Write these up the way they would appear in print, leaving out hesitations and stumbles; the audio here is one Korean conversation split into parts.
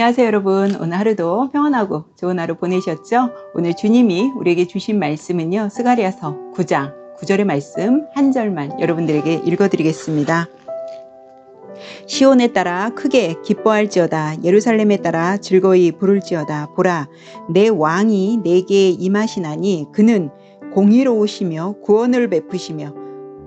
안녕하세요 여러분. 오늘 하루도 평안하고 좋은 하루 보내셨죠? 오늘 주님이 우리에게 주신 말씀은요, 스가랴서 9장 9절의 말씀 한 절만 여러분들에게 읽어드리겠습니다. 시온에 따라 크게 기뻐할지어다. 예루살렘에 따라 즐거이 부를지어다. 보라, 내 왕이 내게 임하시나니 그는 공의로우시며 구원을 베푸시며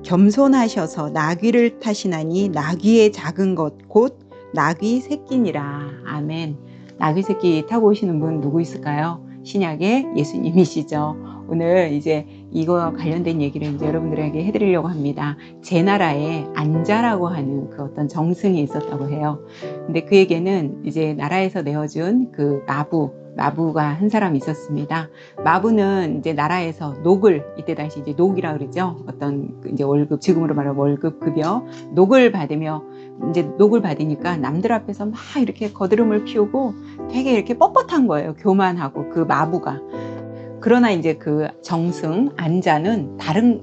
겸손하셔서 나귀를 타시나니 나귀의 작은 것 곧 나귀 새끼니라. 아멘. 나귀 새끼 타고 오시는 분 누구 있을까요? 신약의 예수님이시죠. 오늘 이제 이거와 관련된 얘기를 이제 여러분들에게 해드리려고 합니다. 제 나라에 안자라고 하는 그 어떤 정승이 있었다고 해요. 근데 그에게는 이제 나라에서 내어준 그 마부가 한 사람이 있었습니다. 마부는 이제 나라에서 녹을, 이때 당시 이제 녹이라 그러죠. 어떤 이제 월급, 지금으로 말하면 월급 급여, 녹을 받으며 이제 녹을 받으니까 남들 앞에서 막 이렇게 거드름을 피우고 되게 이렇게 뻣뻣한 거예요. 교만하고 그 마부가. 그러나 이제 그 정승, 안자는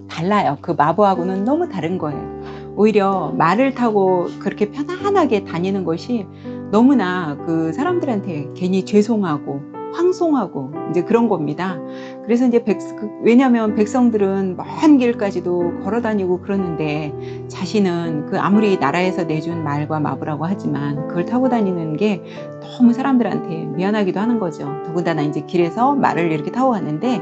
달라요. 그 마부하고는 너무 다른 거예요. 오히려 말을 타고 그렇게 편안하게 다니는 것이 너무나 그 사람들한테 괜히 죄송하고 황송하고 이제 그런 겁니다. 그래서 이제 왜냐하면 백성들은 먼 길까지도 걸어 다니고 그러는데 자신은 그 아무리 나라에서 내준 말과 마부라고 하지만 그걸 타고 다니는 게 너무 사람들한테 미안하기도 하는 거죠. 더군다나 이제 길에서 말을 이렇게 타고 가는데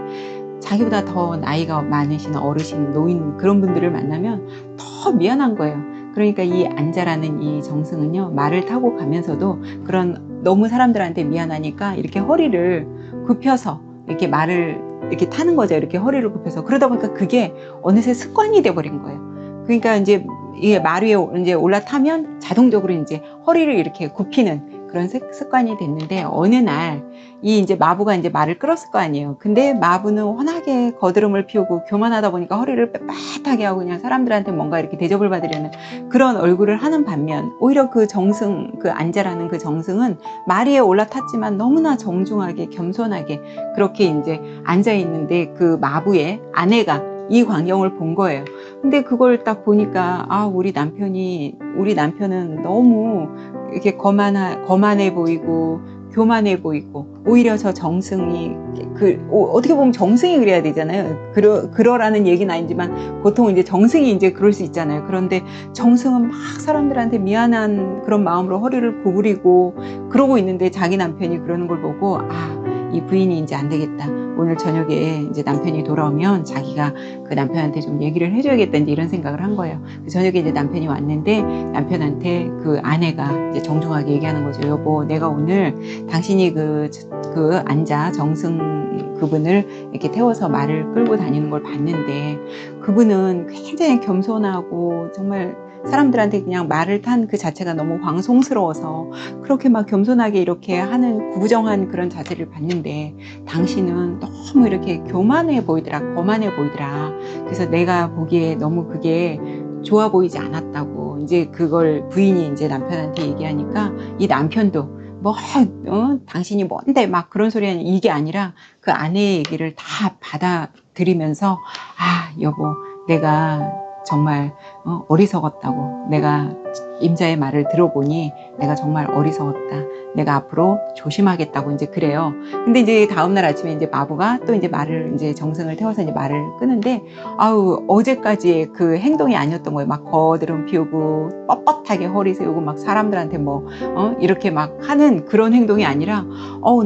자기보다 더 나이가 많으신 어르신, 노인 그런 분들을 만나면 더 미안한 거예요. 그러니까 이 안자라는 이 정승은요, 말을 타고 가면서도 그런 너무 사람들한테 미안하니까 이렇게 허리를 굽혀서 이렇게 말을 이렇게 타는 거죠. 이렇게 허리를 굽혀서. 그러다 보니까 그게 어느새 습관이 돼버린 거예요. 그러니까 이제 이게 말 위에 이제 올라타면 자동적으로 이제 허리를 이렇게 굽히는 그런 습관이 됐는데 어느 날 이 이제 마부가 이제 말을 끌었을 거 아니에요. 근데 마부는 워낙에 거드름을 피우고 교만하다 보니까 허리를 빳빳하게 하고 그냥 사람들한테 뭔가 이렇게 대접을 받으려는 그런 얼굴을 하는 반면 오히려 그 정승, 그 안자라는 그 정승은 말 위에 올라탔지만 너무나 정중하게 겸손하게 그렇게 이제 앉아 있는데 그 마부의 아내가 이 광경을 본 거예요. 근데 그걸 딱 보니까 우리 남편은 너무 이렇게 거만해 보이고 교만해 보이고 오히려 저 정승이 어떻게 보면 정승이 그래야 되잖아요. 그러라는 얘기는 아니지만 보통 이제 정승이 이제 그럴 수 있잖아요. 그런데 정승은 막 사람들한테 미안한 그런 마음으로 허리를 구부리고 그러고 있는데 자기 남편이 그러는 걸 보고 이 부인이 이제 안 되겠다. 오늘 저녁에 이제 남편이 돌아오면 자기가 그 남편한테 좀 얘기를 해줘야겠다. 이제 이런 생각을 한 거예요. 저녁에 이제 남편이 왔는데 남편한테 그 아내가 이제 정중하게 얘기하는 거죠. 여보, 내가 오늘 당신이 그 안자 정승 그분을 이렇게 태워서 말을 끌고 다니는 걸 봤는데 그분은 굉장히 겸손하고 정말 사람들한테 그냥 말을 탄 그 자체가 너무 황송스러워서 그렇게 막 겸손하게 이렇게 하는 구부정한 그런 자세를 봤는데 당신은 너무 이렇게 거만해 보이더라. 그래서 내가 보기에 너무 그게 좋아 보이지 않았다고 이제 그걸 부인이 이제 남편한테 얘기하니까 이 남편도 당신이 뭔데 막 그런 소리 하니 이게 아니라 그 아내의 얘기를 다 받아들이면서 여보, 내가 정말 어리석었다고. 내가 임자의 말을 들어보니 내가 정말 어리석었다. 내가 앞으로 조심하겠다고 이제 그래요. 근데 이제 다음날 아침에 이제 마부가 또 이제 말을 이제 정승을 태워서 이제 말을 끄는데 어제까지의 그 행동이 아니었던 거예요. 막 거드름 피우고 뻣뻣하게 허리 세우고 막 사람들한테 이렇게 막 하는 그런 행동이 아니라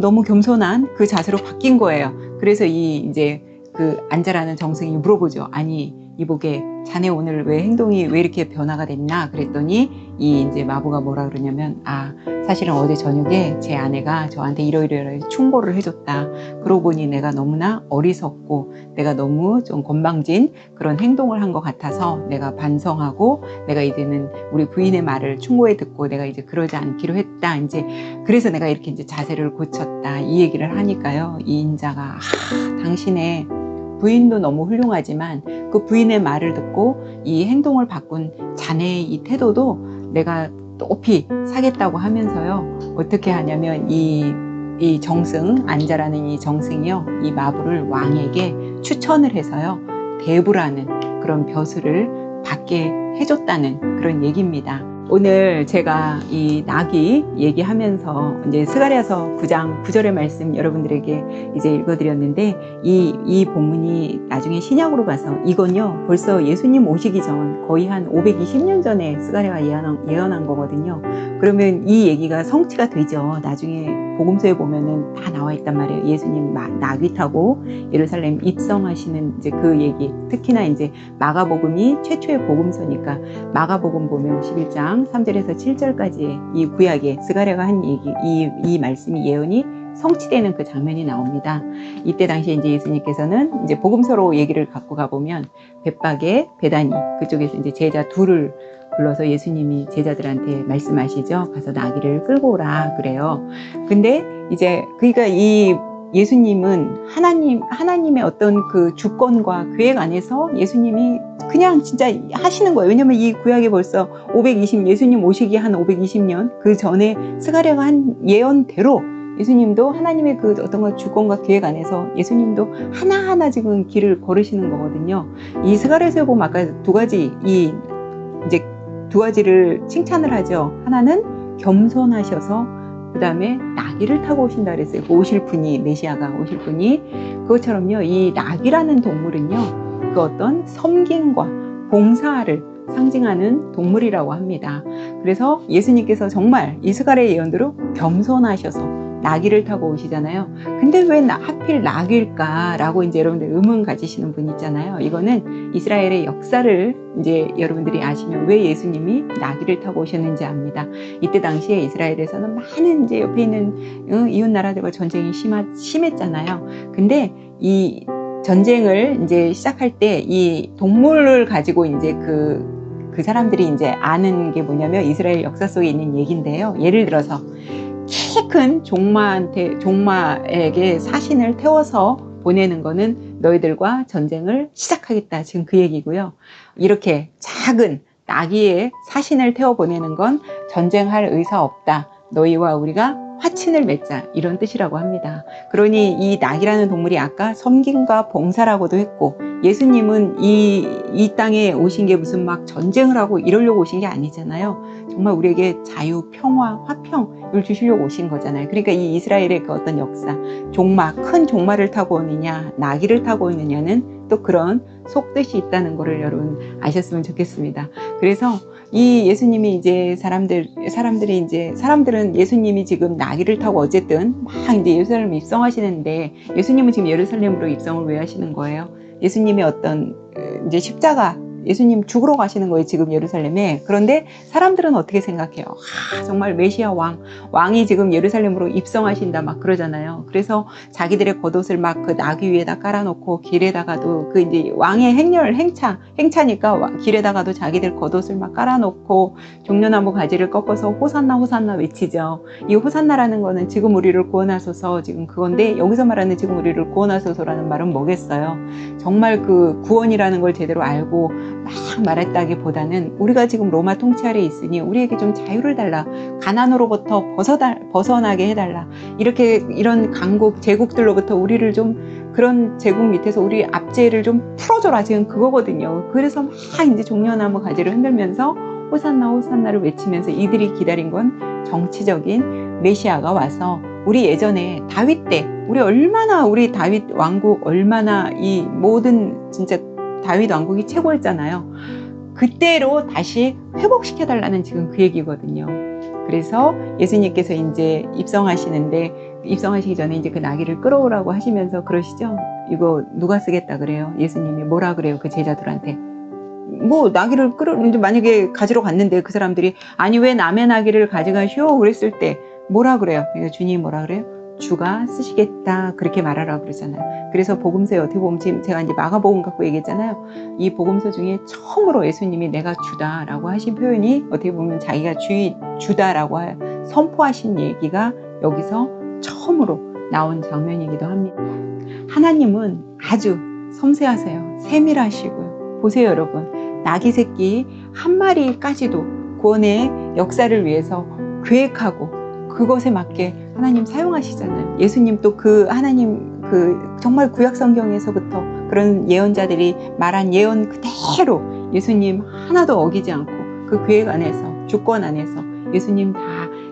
너무 겸손한 그 자세로 바뀐 거예요. 그래서 이제 그 안자라는 정승이 물어보죠. 아니 이보게 자네 오늘 왜 행동이 왜 이렇게 변화가 됐나 그랬더니 이 이제 마부가 뭐라 그러냐면 사실은 어제 저녁에 제 아내가 저한테 이러이러이 충고를 해줬다. 그러고 보니 내가 너무나 어리석고 내가 너무 좀 건방진 그런 행동을 한 것 같아서 내가 반성하고 내가 이제는 우리 부인의 말을 충고해 듣고 내가 이제 그러지 않기로 했다. 이제 그래서 내가 이렇게 이제 자세를 고쳤다. 이 얘기를 하니까요. 이 인자가 당신의 부인도 너무 훌륭하지만 그 부인의 말을 듣고 이 행동을 바꾼 자네의 이 태도도 내가 높이 사겠다고 하면서요. 어떻게 하냐면 이 정승, 안자라는 이 정승이요. 이 마부를 왕에게 추천을 해서요. 대부라는 그런 벼슬을 받게 해줬다는 그런 얘기입니다. 오늘 제가 이 나귀 얘기하면서 이제 스가랴서 9장 9절의 말씀 여러분들에게 이제 읽어드렸는데 이 본문이 나중에 신약으로 가서 이건요 벌써 예수님 오시기 전 거의 한 520년 전에 스가랴가 예언한 거거든요. 그러면 이 얘기가 성취가 되죠. 나중에 복음서에 보면은 다 나와 있단 말이에요. 예수님 나귀 타고 예루살렘 입성하시는 이제 그 얘기, 특히나 이제 마가복음이 최초의 복음서니까 마가복음 보면 11장 3절에서 7절까지의 이 구약의 스가랴가 한 얘기, 이 말씀이 예언이 성취되는 그 장면이 나옵니다. 이때 당시에 이제 예수님께서는 이제 복음서로 얘기를 갖고 가보면 벳박에 베다니 그쪽에서 이제 제자 둘을 불러서 예수님이 제자들한테 말씀하시죠. 가서 나귀를 끌고 오라 그래요. 근데 이제 그러니까 이 예수님은 하나님의 어떤 그 주권과 계획 안에서 예수님이 그냥 진짜 하시는 거예요. 왜냐면 이 구약이 벌써 예수님 오시기 한 520년 그 전에 스가랴가 한 예언대로 예수님도 하나님의 그 어떤 주권과 계획 안에서 예수님도 하나하나 지금 길을 걸으시는 거거든요. 이 스가랴에서 보면 아까 두 가지를 칭찬을 하죠. 하나는 겸손하셔서 그 다음에 나귀를 타고 오신다 그랬어요. 오실 분이, 메시아가 오실 분이. 그것처럼요, 이 나귀라는 동물은요, 그 어떤 섬김과 봉사를 상징하는 동물이라고 합니다. 그래서 예수님께서 정말 이 스가랴의 예언대로 겸손하셔서 나귀를 타고 오시잖아요. 근데 왜 하필 나귀일까? 라고 이제 여러분들 의문 가지시는 분 있잖아요. 이거는 이스라엘의 역사를 이제 여러분들이 아시면 왜 예수님이 나귀를 타고 오셨는지 압니다. 이때 당시에 이스라엘에서는 많은 이제 옆에 있는 이웃 나라들과 전쟁이 심했잖아요. 근데 이 전쟁을 이제 시작할 때 이 동물을 가지고 이제 그 사람들이 이제 아는 게 뭐냐면 이스라엘 역사 속에 있는 얘기인데요. 예를 들어서 키 큰 종마에게 사신을 태워서 보내는 거는 너희들과 전쟁을 시작하겠다. 지금 그 얘기고요. 이렇게 작은 나귀에 사신을 태워 보내는 건 전쟁할 의사 없다. 너희와 우리가 화친을 맺자. 이런 뜻이라고 합니다. 그러니 이 나귀라는 동물이 아까 섬김과 봉사라고도 했고 예수님은 이 땅에 오신 게 무슨 막 전쟁을 하고 이러려고 오신 게 아니잖아요. 정말 우리에게 자유, 평화, 화평을 주시려고 오신 거잖아요. 그러니까 이 이스라엘의 그 어떤 역사, 큰 종마를 타고 오느냐, 나귀를 타고 오느냐는 또 그런 속뜻이 있다는 거를 여러분 아셨으면 좋겠습니다. 그래서 이 예수님이 이제 사람들은 예수님이 지금 나귀를 타고 어쨌든 막 이제 예루살렘에 입성하시는데 예수님은 지금 예루살렘으로 입성을 왜 하시는 거예요? 예수님의 어떤 이제 십자가 예수님 죽으러 가시는 거예요, 지금 예루살렘에. 그런데 사람들은 어떻게 생각해요? 정말 메시아 왕이 지금 예루살렘으로 입성하신다 막 그러잖아요. 그래서 자기들의 겉옷을 막 그 나귀 위에다 깔아놓고 길에다가도 그 이제 왕의 행차니까 길에다가도 자기들 겉옷을 막 깔아놓고 종려나무 가지를 꺾어서 호산나 호산나 외치죠. 이 호산나라는 거는 지금 우리를 구원하소서 지금 그건데 여기서 말하는 지금 우리를 구원하소서라는 말은 뭐겠어요? 정말 그 구원이라는 걸 제대로 알고 막 말했다기보다는 우리가 지금 로마 통치 아래 있으니 우리에게 좀 자유를 달라, 가난으로부터 벗어나게 해달라, 이런 제국들로부터 우리를 좀 그런 제국 밑에서 우리 압제를 좀 풀어줘라, 지금 그거거든요. 그래서 막 이제 종려나무 가지를 흔들면서 호산나 호산나를 외치면서 이들이 기다린 건 정치적인 메시아가 와서 우리 예전에 다윗 때 우리 다윗 왕국 얼마나 이 모든 진짜 다윗 왕국이 최고였잖아요. 그때로 다시 회복시켜달라는 지금 그 얘기거든요. 그래서 예수님께서 이제 입성하시기 전에 이제 그 나귀를 끌어오라고 하시면서 그러시죠. 이거 누가 쓰겠다 그래요? 예수님이 뭐라 그래요? 그 제자들한테. 뭐 나귀를 이제 만약에 가지러 갔는데 그 사람들이 아니 왜 남의 나귀를 가져가시오? 그랬을 때 뭐라 그래요? 주님이 뭐라 그래요? 주가 쓰시겠다 그렇게 말하라고 그러잖아요. 그래서 복음서에 어떻게 보면 지금 제가 이제 마가복음 갖고 얘기했잖아요. 이 복음서 중에 처음으로 예수님이 내가 주다라고 하신 표현이 어떻게 보면 자기가 주다라고 선포하신 얘기가 여기서 처음으로 나온 장면이기도 합니다. 하나님은 아주 섬세하세요. 세밀하시고요. 보세요 여러분, 나귀 새끼 한 마리까지도 구원의 역사를 위해서 계획하고 그것에 맞게 하나님 사용하시잖아요. 예수님 또 하나님 정말 구약 성경에서부터 그런 예언자들이 말한 예언 그대로 예수님 하나도 어기지 않고 그 계획 안에서 주권 안에서 예수님 다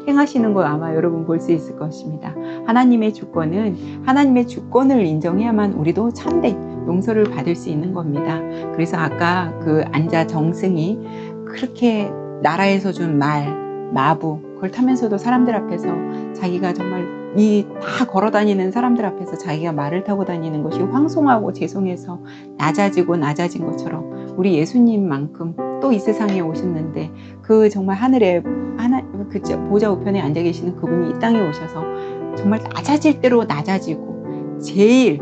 행하시는 거 아마 여러분 볼 수 있을 것입니다. 하나님의 주권을 인정해야만 우리도 참된 용서를 받을 수 있는 겁니다. 그래서 아까 그 안자 정승이 그렇게 나라에서 준 마부 그걸 타면서도 사람들 앞에서 자기가 정말 이 다 걸어 다니는 사람들 앞에서 자기가 말을 타고 다니는 것이 황송하고 죄송해서 낮아진 것처럼 우리 예수님만큼 또 이 세상에 오셨는데 그 정말 하늘에 그 보좌 우편에 앉아 계시는 그분이 이 땅에 오셔서 정말 낮아질 대로 낮아지고 제일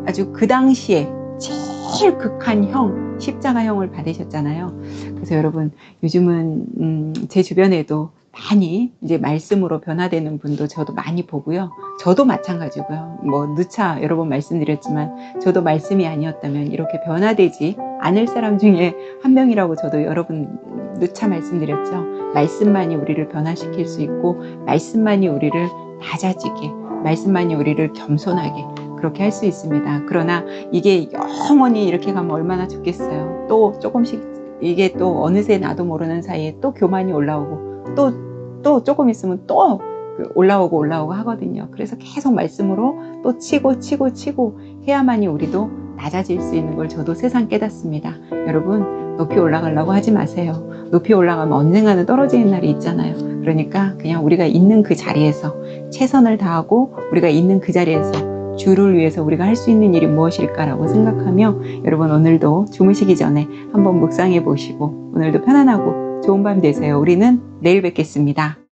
아주 그 당시에 제일 극한 형 십자가형을 받으셨잖아요. 그래서 여러분 요즘은 제 주변에도 많이 이제 말씀으로 변화되는 분도 저도 많이 보고요. 저도 마찬가지고요. 뭐 누차 여러 번 말씀드렸지만 저도 말씀이 아니었다면 이렇게 변화되지 않을 사람 중에 한 명이라고 저도 여러분 누차 말씀드렸죠. 말씀만이 우리를 변화시킬 수 있고 말씀만이 우리를 낮아지게 말씀만이 우리를 겸손하게 그렇게 할 수 있습니다. 그러나 이게 영원히 이렇게 가면 얼마나 좋겠어요. 또 조금씩 이게 또 어느새 나도 모르는 사이에 또 교만이 올라오고 또 조금 있으면 또 올라오고 하거든요. 그래서 계속 말씀으로 또 치고 해야만이 우리도 낮아질 수 있는 걸 저도 세상 깨닫습니다. 여러분 높이 올라가려고 하지 마세요. 높이 올라가면 언젠가는 떨어지는 날이 있잖아요. 그러니까 그냥 우리가 있는 그 자리에서 최선을 다하고 우리가 있는 그 자리에서 주를 위해서 우리가 할 수 있는 일이 무엇일까라고 생각하며 여러분 오늘도 주무시기 전에 한번 묵상해 보시고 오늘도 편안하고 좋은 밤 되세요. 우리는 내일 뵙겠습니다.